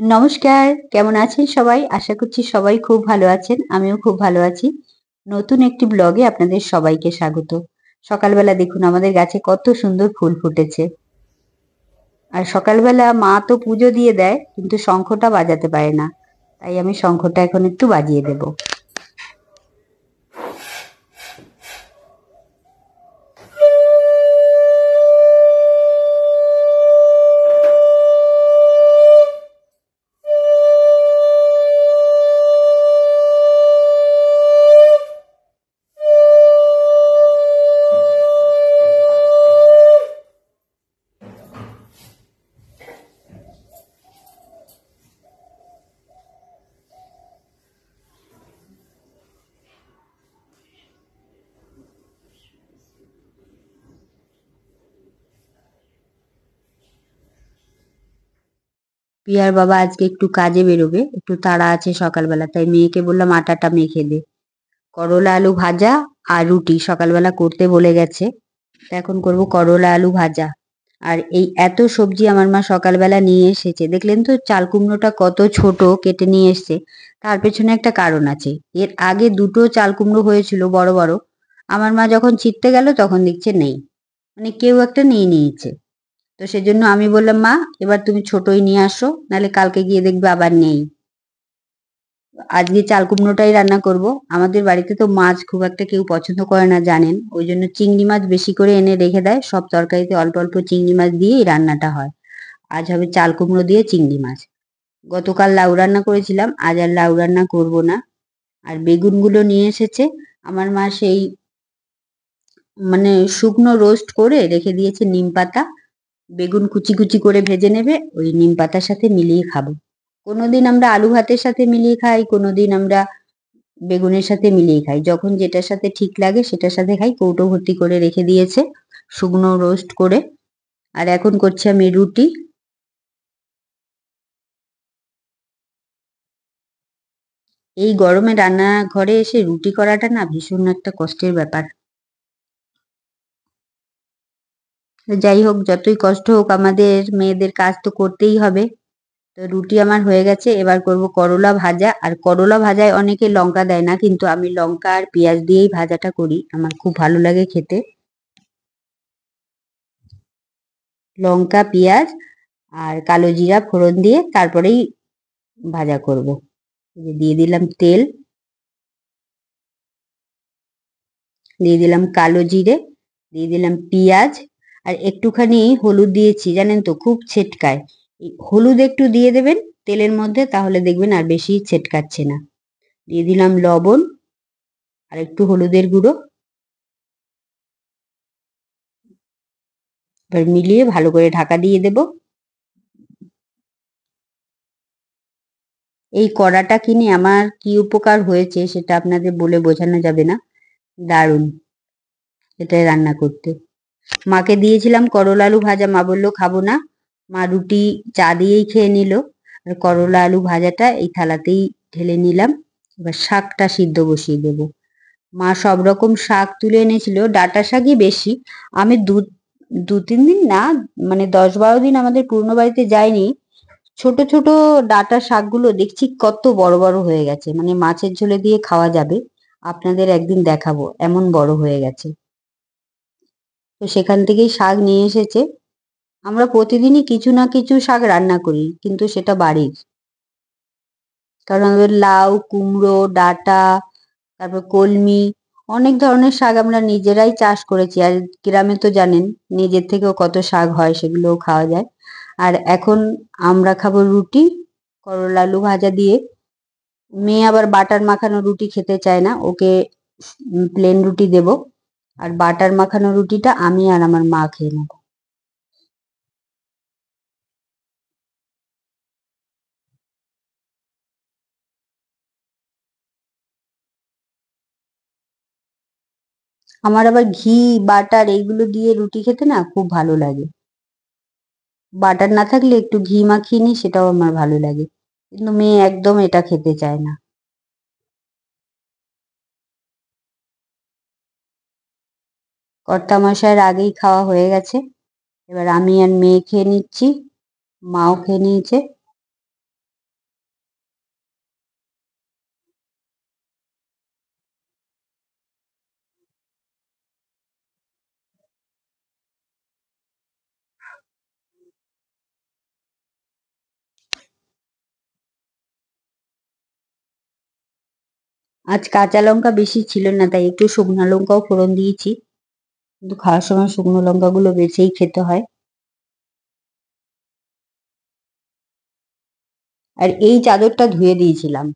নমস্কার, কেমন আছেন সবাই? আশা করছি সবাই খুব ভালো আছেন। আমিও খুব ভালো আছি। নতুন একটি ব্লগে আপনাদের সবাইকে স্বাগত। সকালবেলা দেখুন আমাদের গাছে কত সুন্দর ফুল ফুটেছে। আর সকালবেলা মা তো পুজো দিয়ে দেয়, কিন্তু শঙ্খটা বাজাতে পারে না। তাই আমি শঙ্খটা এখন একটু বাজিয়ে দেব। পিয়ার বাবা আজকে একটু কাজে বেরোবে, একটু তাড়া আছে সকালবেলা, তাই মেয়েকে বললাম আটাটা মেখে দে। করলা আলু ভাজা আর রুটি সকালবেলা করতে বলে গেছে। তা এখন করব করলা আলু ভাজা। আর এই এত সবজি আমার মা সকালবেলা নিয়ে এসেছে, দেখলেন তো চাল কুমড়োটা কত ছোট কেটে নিয়ে এসছে। তার পেছনে একটা কারণ আছে। এর আগে দুটো চাল কুমড়ো হয়েছিল বড় বড়, আমার মা যখন ছিঁড়তে গেল তখন দেখছে নেই, মানে কেউ একটা নিয়ে নিয়েছে। তো সেজন্য আমি বললাম মা এবার তুমি ছোটই নিয়ে আসো, নাহলে কালকে গিয়ে দেখবে আবার নেই। আজকে চাল কুমড়োটাই রান্না করব। আমাদের বাড়িতে তো মাছ খুব একটা কেউ পছন্দ করে না জানেন, ওই জন্য চিংড়ি মাছ বেশি করে এনে রেখে দেয়, সব তরকারিতে অল্প অল্প চিংড়ি মাছ দিয়েই রান্নাটা হয়। আজ হবে চাল কুমড়ো দিয়ে চিংড়ি মাছ। গতকাল লাউ রান্না করেছিলাম, আজ আর লাউ রান্না করব না। আর বেগুনগুলো নিয়ে এসেছে আমার মা, সেই মানে শুকনো রোস্ট করে রেখে দিয়েছে নিম পাতা। বেগুন কুচি কুচি করে ভেজে নেবে, ওই নিম পাতার সাথে মিলিয়ে খাবো। কোনোদিন আমরা আলু ভাতের সাথে মিলিয়ে খাই, কোনোদিন আমরা বেগুনের সাথে মিলিয়ে খাই, যখন যেটার সাথে ঠিক লাগে সেটার সাথে খাই। কৌটো ভর্তি করে রেখে দিয়েছে শুকনো রোস্ট করে। আর এখন করছি আমি রুটি। এই গরমে রান্নাঘরে এসে রুটি করাটা না ভীষণ একটা কষ্টের ব্যাপার। যাই হোক, যতই কষ্ট হোক আমাদের মেয়েদের কাজ তো করতেই হবে। তো রুটি আমার হয়ে গেছে, এবার করব করলা ভাজা। আর করলা ভাজায় অনেকে লঙ্কা দেয় না, কিন্তু আমি লঙ্কা আর পেঁয়াজ দিয়েই ভাজাটা করি, আমার খুব ভালো লাগে খেতে। লঙ্কা পেঁয়াজ আর কালো জিরা ফোড়ন দিয়ে তারপরেই ভাজা করব। এই যে দিয়ে দিলাম তেল, দিয়ে দিলাম কালো জিরে, দিয়ে দিলাম পেঁয়াজ, আর একটুখানি হলুদ দিয়েছি, জানেন তো খুব ছেটকায়। এই হলুদ একটু দিয়ে দেবেন তেলের মধ্যে, তাহলে দেখবেন আর বেশি ছেটকাচ্ছে না। দিয়ে দিলাম লবণ আর একটু হলুদের গুঁড়ো। এবার মিলিয়ে ভালো করে ঢাকা দিয়ে দেব। এই কড়াটা কিনে আমার কি উপকার হয়েছে সেটা আপনাদের বলে বোঝানো যাবে না। দারুণ এটাই রান্না করতে। মাকে দিয়েছিলাম করলা আলু ভাজা, মা বললো খাবো না। মা রুটি চা দিয়েই খেয়ে নিল। আর করলা আলু ভাজাটা এই থালাতেই ঢেলে নিলাম। এবার শাকটা সিদ্ধ বসিয়ে দেব। মা সব রকম শাক তুলে এনেছিল, ডাঁটা শাকই বেশি। আমি দু দু তিন দিন না, মানে 10-12 দিন আমাদের পুরনো বাড়িতে যাইনি। ছোট ছোট ডাঁটা শাকগুলো দেখছি কত বড় বড় হয়ে গেছে, মানে মাছের ঝোলে দিয়ে খাওয়া যাবে। আপনাদের একদিন দেখাবো, এমন বড় হয়ে গেছে। তো সেখান থেকেই শাক নিয়ে এসেছে। আমরা প্রতিদিনই কিছু না কিছু শাক রান্না করি, কিন্তু সেটা বাড়ির। কারণ আমাদের লাউ, কুমড়ো, ডাঁটা, তারপর কলমি, অনেক ধরনের শাক আমরা নিজেরাই চাষ করেছি। আর গ্রামে তো জানেন নিজের থেকেও কত শাক হয়, সেগুলোও খাওয়া যায়। আর এখন আমরা খাবো রুটি করলা আলু ভাজা দিয়ে। মেয়ে আবার বাটার মাখানো রুটি খেতে চায় না, ওকে প্লেন রুটি দেব। আর বাটার মাখানো রুটিটা আমি আর আমার মা খেয়ে নেব। আমার আবার ঘি, বাটার এইগুলো দিয়ে রুটি খেতে না খুব ভালো লাগে। বাটার না থাকলে একটু ঘি মাখিয়ে নিই, সেটাও আমার ভালো লাগে। কিন্তু মেয়ে একদম এটা খেতে চায় না। কর্তামশাইয়ের আগেই খাওয়া হয়ে গেছে, এবার আমি আর মেয়ে খেয়ে নিচ্ছি। মাও খেয়ে নিয়েছে। আজ কাঁচা লঙ্কা বেশি ছিল না, তাই একটু শুকনো লঙ্কাও ফোড়ন দিয়েছি, কিন্তু খাওয়ার সময় শুকনো লঙ্কাগুলো বেছেই খেতে হয়। আর এই চাদরটা ধুয়ে দিয়েছিলাম,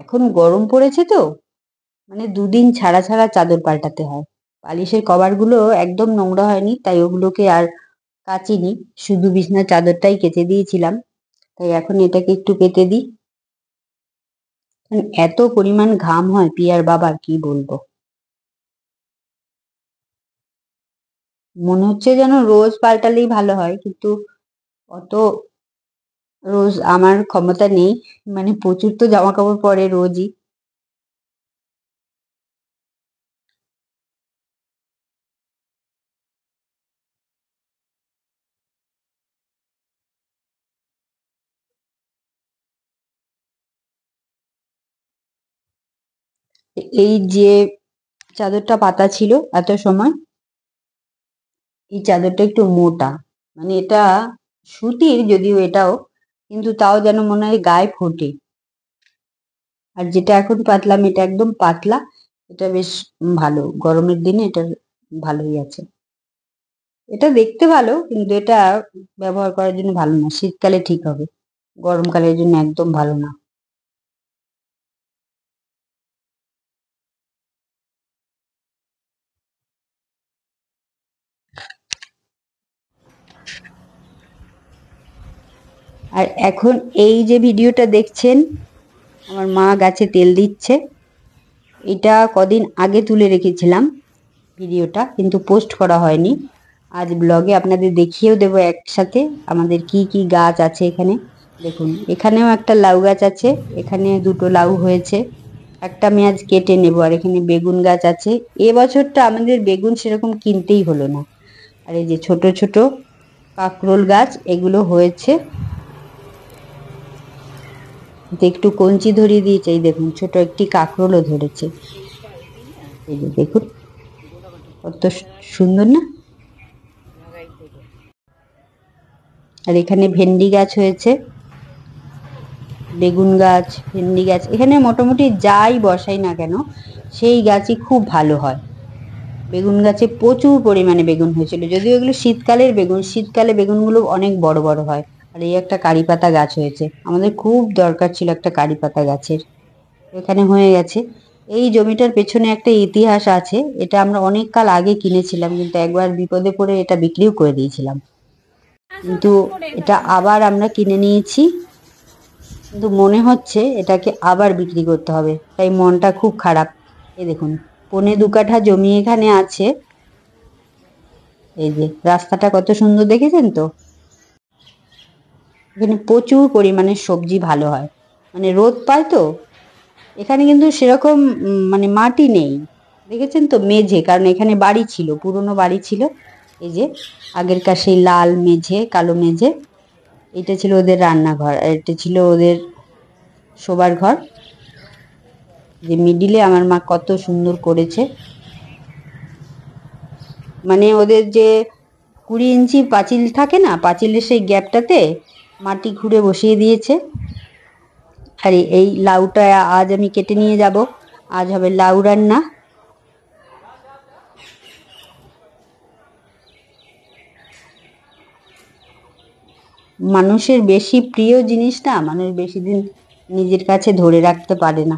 এখন গরম পড়েছে তো, মানে দুদিন ছাড়া ছাড়া চাদর পাল্টাতে হয়। বালিশের কভারগুলো একদম নোংরা হয়নি, তাই ওগুলোকে আর কাচিনি, শুধু বিছনার চাদরটাই কেচে দিয়েছিলাম। তাই এখন এটাকে একটু পেতে দিই। এত পরিমাণ ঘাম হয় পিয়ার বাবার, কি বলবো। মনে হচ্ছে যেন রোজ পাল্টালেই ভালো হয়, কিন্তু অত রোজ আমার ক্ষমতা নেই, মানে প্রচুর তো জামা কাপড় পরে রোজই। এই যে চাদরটা পাতা ছিল এত সময়, এই চাদরটা একটু মোটা, মানে এটা সুতির যদিও এটাও, কিন্তু তাও যেন মনে হয় গায়ে ফোটে। আর যেটা এখন পাতলাম এটা একদম পাতলা, এটা বেশ ভালো, গরমের দিনে এটা ভালোই আছে। এটা দেখতে ভালো, কিন্তু এটা ব্যবহার করার জন্য ভালো না, শীতকালে ঠিক হবে, গরমকালের জন্য একদম ভালো না। আর এখন এই যে ভিডিওটা দেখছেন, আমার মা গাছে তেল দিচ্ছে, এটা কদিন আগে তুলে রেখেছিলাম ভিডিওটা, কিন্তু পোস্ট করা হয়নি। আজ ব্লগে আপনাদের দেখিয়েও দেবো একসাথে আমাদের কি কি গাছ আছে এখানে। দেখুন, এখানেও একটা লাউ গাছ আছে, এখানে দুটো লাউ হয়েছে, একটা আমি আজ কেটে নেবো। আর এখানে বেগুন গাছ আছে, এবছরটা আমাদের বেগুন সেরকম কিনতেই হলো না। আর এই যে ছোট ছোট কাঁকরোল গাছ, এগুলো হয়েছে, একটু কঞ্চি ধরিয়ে দিয়েছে, এই দেখুন ছোট একটি কাঁকরোলও ধরেছে, এই যে দেখুন কত সুন্দর না। আর এখানে ভেন্ডি গাছ হয়েছে, বেগুন গাছ, ভেন্ডি গাছ, এখানে মোটামুটি যাই বসাই না কেন সেই গাছই খুব ভালো হয়। বেগুন গাছে প্রচুর পরিমাণে বেগুন হয়েছিল, যদিও এগুলো শীতকালের বেগুন, শীতকালে বেগুনগুলো অনেক বড় বড় হয়। আর এই একটা কারি পাতা গাছ হয়েছে, আমাদের খুব দরকার ছিল একটা কারি পাতা গাছের, এখানে হয়ে গেছে। এই জমিটার পেছনে একটা ইতিহাস আছে, এটা আমরা অনেক কাল আগে কিনেছিলাম, কিন্তু একবার বিপদে পড়ে এটা বিক্রিও করে দিয়েছিলাম, কিন্তু এটা আবার আমরা কিনে নিয়েছি, কিন্তু মনে হচ্ছে এটাকে আবার বিক্রি করতে হবে, তাই মনটা খুব খারাপ। এই দেখুন, 1.25 কাঠা জমি এখানে আছে, এই যে রাস্তাটা কত সুন্দর দেখেছেন তো। এখানে প্রচুর পরিমাণে সবজি ভালো হয়, মানে রোদ পায় তো। এখানে কিন্তু সেরকম মানে মাটি নেই, দেখেছেন তো, মেঝে, কারণ এখানে বাড়ি ছিল, পুরনো বাড়ি ছিল। এই যে আগেরকার সেই লাল মেঝে, কালো মেঝে, এটা ছিল ওদের রান্নাঘর, আর এটা ছিল ওদের শোবার ঘর। যে মিডিলে আমার মা কত সুন্দর করেছে, মানে ওদের যে 20 ইঞ্চি পাঁচিল থাকে না, পাঁচিলের সেই গ্যাপটাতে মাটি খুঁড়ে বসিয়ে দিয়েছে। আর এই লাউটা আজ আমি কেটে নিয়ে যাব, আজ হবে লাউ রান্না। মানুষের বেশি প্রিয় জিনিস না মানুষ বেশি দিন নিজের কাছে ধরে রাখতে পারে না,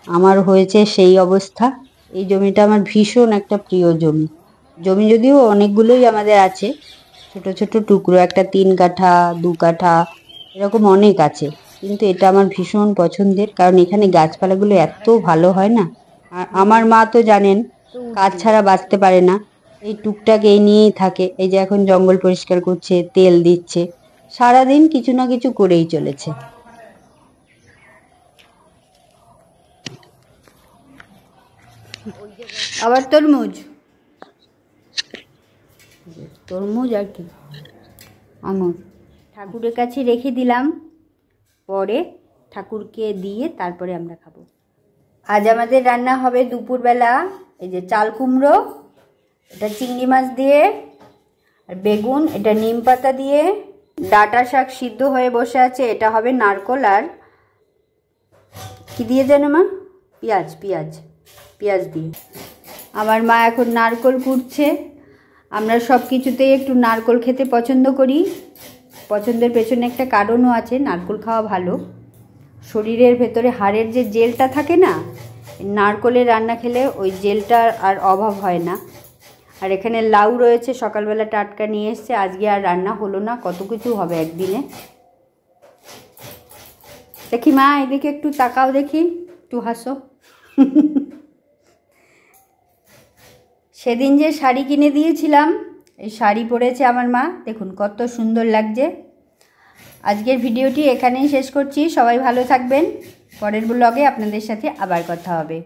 আমার হয়েছে সেই অবস্থা। এই জমিটা আমার ভীষণ একটা প্রিয় জমি, জমি যদিও অনেকগুলোই আমাদের আছে, ছোট ছোট টুকরো, একটা 3 কাঠা, 2 কাঠা, এরকম অনেক আছে, কিন্তু এটা আমার ভীষণ পছন্দের, কারণ এখানে গাছপালাগুলো এত ভালো হয় না। আর আমার মা তো জানেন কাজ ছাড়া বাঁচতে পারে না, এই টুকটাক এই নিয়েই থাকে। এই যে এখন জঙ্গল পরিষ্কার করছে, তেল দিচ্ছে, সারাদিন কিছু না কিছু করেই চলেছে। আবার তরমুজ, তরমুজ আর কি আঙুর ঠাকুরের কাছে রেখে দিলাম, পরে ঠাকুরকে দিয়ে তারপরে আমরা খাবো। আজ আমাদের রান্না হবে দুপুরবেলা, এই যে চাল কুমড়ো, এটা চিংড়ি মাছ দিয়ে, আর বেগুন, এটা নিম পাতা দিয়ে, ডাঁটা শাক সিদ্ধ হয়ে বসে আছে, এটা হবে নারকোল আর কি দিয়ে যেন মা, পেঁয়াজ পেঁয়াজ পেঁয়াজ দিয়ে। আমার মা এখন নারকোল কুটছে। আমরা সব কিছুতেই একটু নারকোল খেতে পছন্দ করি। পছন্দের পেছনে একটা কারণও আছে, নারকোল খাওয়া ভালো। শরীরের ভেতরে হাড়ের যে জেলটা থাকে না, নারকোলের রান্না খেলে ওই জেলটার আর অভাব হয় না। আর এখানে লাউ রয়েছে, সকালবেলা টাটকা নিয়ে এসছে, আজকে আর রান্না হলো না, কত কিছু হবে একদিনে। দেখি মা, এদিকে একটু তাকাও, দেখি একটু হাসো। সেদিন যে শাড়ি কিনে দিয়েছিলাম, এই শাড়ি পরেছে আমার মা, দেখুন কত সুন্দর লাগছে। আজকের ভিডিওটি এখানেই শেষ করছি। সবাই ভালো থাকবেন। পরের ব্লগে আপনাদের সাথে আবার কথা হবে।